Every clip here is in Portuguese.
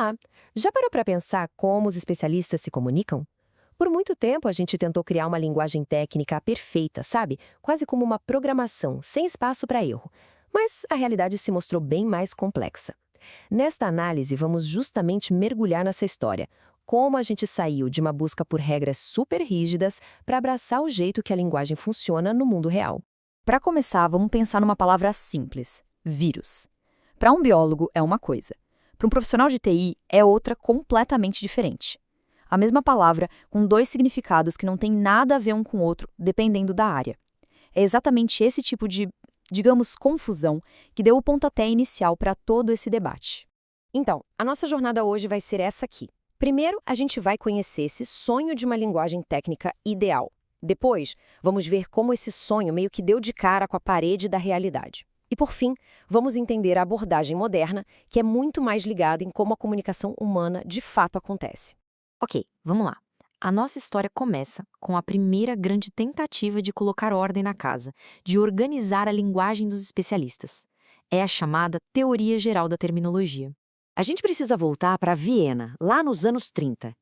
Olá! Já parou para pensar como os especialistas se comunicam? Por muito tempo, a gente tentou criar uma linguagem técnica perfeita, sabe? Quase como uma programação, sem espaço para erro. Mas a realidade se mostrou bem mais complexa. Nesta análise, vamos justamente mergulhar nessa história. Como a gente saiu de uma busca por regras super rígidas para abraçar o jeito que a linguagem funciona no mundo real. Para começar, vamos pensar numa palavra simples: vírus. Para um biólogo é uma coisa. Para um profissional de TI é outra completamente diferente. A mesma palavra com dois significados que não têm nada a ver um com o outro, dependendo da área. É exatamente esse tipo de, digamos, confusão que deu o pontapé inicial para todo esse debate. Então, a nossa jornada hoje vai ser essa aqui. Primeiro, a gente vai conhecer esse sonho de uma linguagem técnica ideal. Depois, vamos ver como esse sonho meio que deu de cara com a parede da realidade. E por fim, vamos entender a abordagem moderna, que é muito mais ligada em como a comunicação humana de fato acontece. Ok, vamos lá. A nossa história começa com a primeira grande tentativa de colocar ordem na casa, de organizar a linguagem dos especialistas. É a chamada Teoria Geral da Terminologia. A gente precisa voltar para Viena, lá nos anos 30.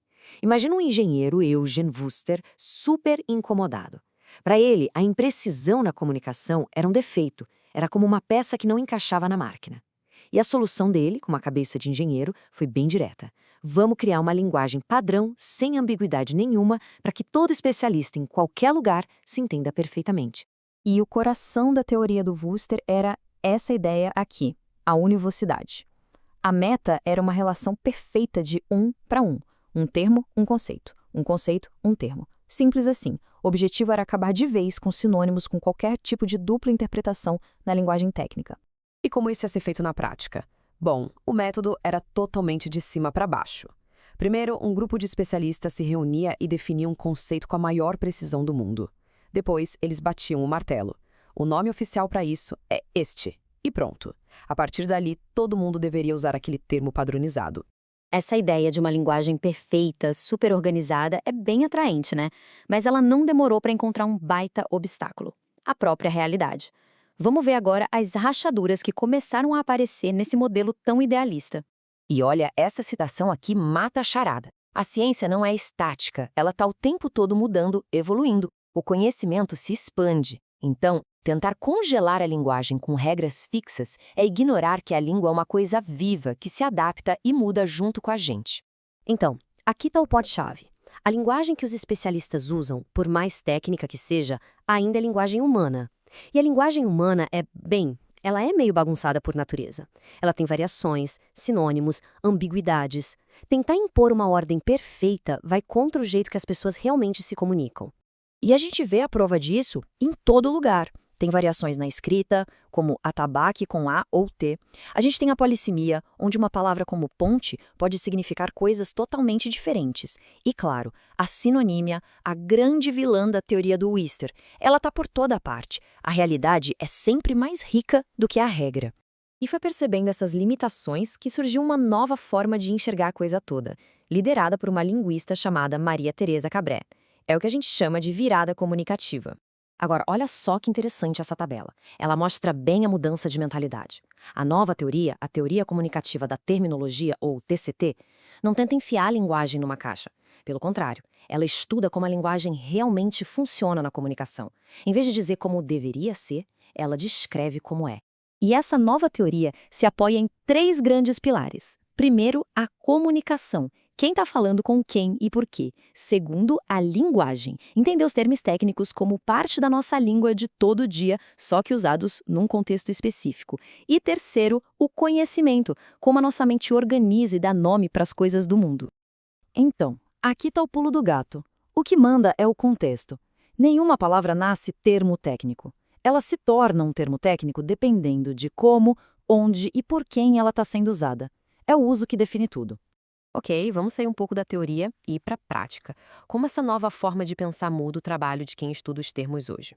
Imagina um engenheiro, Eugen Wüster, super incomodado. Para ele, a imprecisão na comunicação era um defeito, era como uma peça que não encaixava na máquina. E a solução dele, com uma cabeça de engenheiro, foi bem direta. Vamos criar uma linguagem padrão, sem ambiguidade nenhuma, para que todo especialista em qualquer lugar se entenda perfeitamente. E o coração da teoria do Wüster era essa ideia aqui, a univocidade. A meta era uma relação perfeita de um para um. Um termo, um conceito. Um conceito, um termo. Simples assim. O objetivo era acabar de vez com sinônimos com qualquer tipo de dupla interpretação na linguagem técnica. E como isso ia ser feito na prática? Bom, o método era totalmente de cima para baixo. Primeiro, um grupo de especialistas se reunia e definia um conceito com a maior precisão do mundo. Depois, eles batiam o martelo. O nome oficial para isso é este. E pronto. A partir dali, todo mundo deveria usar aquele termo padronizado. Essa ideia de uma linguagem perfeita, super organizada, é bem atraente, né? Mas ela não demorou para encontrar um baita obstáculo: a própria realidade. Vamos ver agora as rachaduras que começaram a aparecer nesse modelo tão idealista. E olha, essa citação aqui mata a charada. A ciência não é estática, ela está o tempo todo mudando, evoluindo. O conhecimento se expande. Então, tentar congelar a linguagem com regras fixas é ignorar que a língua é uma coisa viva, que se adapta e muda junto com a gente. Então, aqui está o ponto-chave. A linguagem que os especialistas usam, por mais técnica que seja, ainda é linguagem humana. E a linguagem humana ela é meio bagunçada por natureza. Ela tem variações, sinônimos, ambiguidades. Tentar impor uma ordem perfeita vai contra o jeito que as pessoas realmente se comunicam. E a gente vê a prova disso em todo lugar. Tem variações na escrita, como atabaque com A ou T. A gente tem a polissemia, onde uma palavra como ponte pode significar coisas totalmente diferentes. E, claro, a sinonímia, a grande vilã da teoria do Wüster. Ela está por toda parte. A realidade é sempre mais rica do que a regra. E foi percebendo essas limitações que surgiu uma nova forma de enxergar a coisa toda, liderada por uma linguista chamada Maria Teresa Cabré. É o que a gente chama de virada comunicativa. Agora, olha só que interessante essa tabela. Ela mostra bem a mudança de mentalidade. A nova teoria, a teoria comunicativa da terminologia, ou TCT, não tenta enfiar a linguagem numa caixa. Pelo contrário, ela estuda como a linguagem realmente funciona na comunicação. Em vez de dizer como deveria ser, ela descreve como é. E essa nova teoria se apoia em 3 grandes pilares. Primeiro, a comunicação. Quem está falando com quem e por quê. Segundo, a linguagem. Entender os termos técnicos como parte da nossa língua de todo dia, só que usados num contexto específico. E terceiro, o conhecimento. Como a nossa mente organiza e dá nome para as coisas do mundo. Então, aqui está o pulo do gato. O que manda é o contexto. Nenhuma palavra nasce termo técnico. Ela se torna um termo técnico dependendo de como, onde e por quem ela está sendo usada. É o uso que define tudo. Ok, vamos sair um pouco da teoria e ir para a prática. Como essa nova forma de pensar muda o trabalho de quem estuda os termos hoje?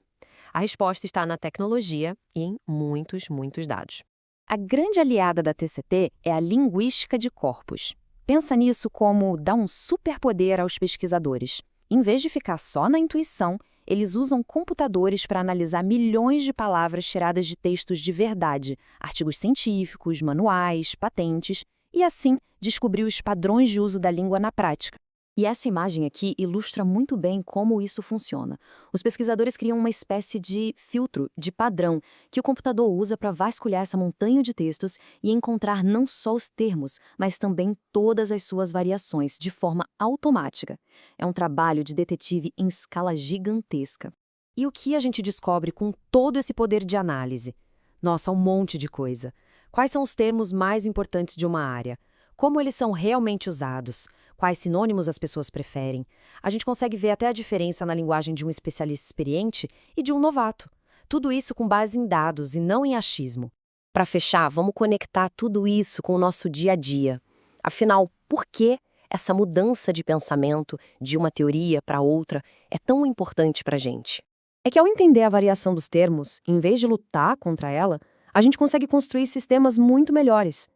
A resposta está na tecnologia e em muitos dados. A grande aliada da TCT é a linguística de corpos. Pensa nisso como dar um superpoder aos pesquisadores. Em vez de ficar só na intuição, eles usam computadores para analisar milhões de palavras tiradas de textos de verdade, artigos científicos, manuais, patentes, e assim descobrir os padrões de uso da língua na prática. E essa imagem aqui ilustra muito bem como isso funciona. Os pesquisadores criam uma espécie de filtro, de padrão, que o computador usa para vasculhar essa montanha de textos e encontrar não só os termos, mas também todas as suas variações, de forma automática. É um trabalho de detetive em escala gigantesca. E o que a gente descobre com todo esse poder de análise? Nossa, um monte de coisa. Quais são os termos mais importantes de uma área? Como eles são realmente usados? Quais sinônimos as pessoas preferem? A gente consegue ver até a diferença na linguagem de um especialista experiente e de um novato. Tudo isso com base em dados e não em achismo. Para fechar, vamos conectar tudo isso com o nosso dia a dia. Afinal, por que essa mudança de pensamento de uma teoria para outra é tão importante para a gente? É que ao entender a variação dos termos, em vez de lutar contra ela, a gente consegue construir sistemas muito melhores.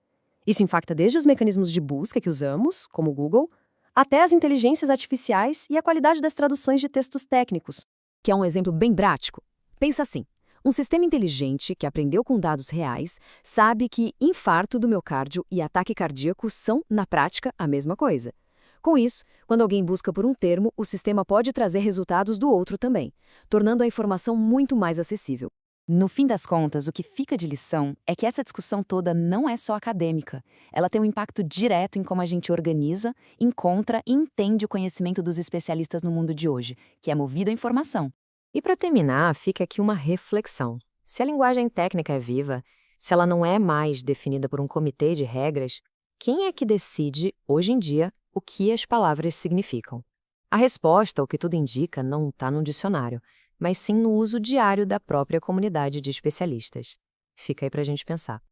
Isso impacta desde os mecanismos de busca que usamos, como o Google, até as inteligências artificiais e a qualidade das traduções de textos técnicos. Que é um exemplo bem prático. Pensa assim, um sistema inteligente que aprendeu com dados reais sabe que infarto do miocárdio e ataque cardíaco são, na prática, a mesma coisa. Com isso, quando alguém busca por um termo, o sistema pode trazer resultados do outro também, tornando a informação muito mais acessível. No fim das contas, o que fica de lição é que essa discussão toda não é só acadêmica. Ela tem um impacto direto em como a gente organiza, encontra e entende o conhecimento dos especialistas no mundo de hoje, que é movido à informação. E para terminar, fica aqui uma reflexão. Se a linguagem técnica é viva, se ela não é mais definida por um comitê de regras, quem é que decide, hoje em dia, o que as palavras significam? A resposta, o que tudo indica, não está num dicionário, mas sim no uso diário da própria comunidade de especialistas. Fica aí para a gente pensar.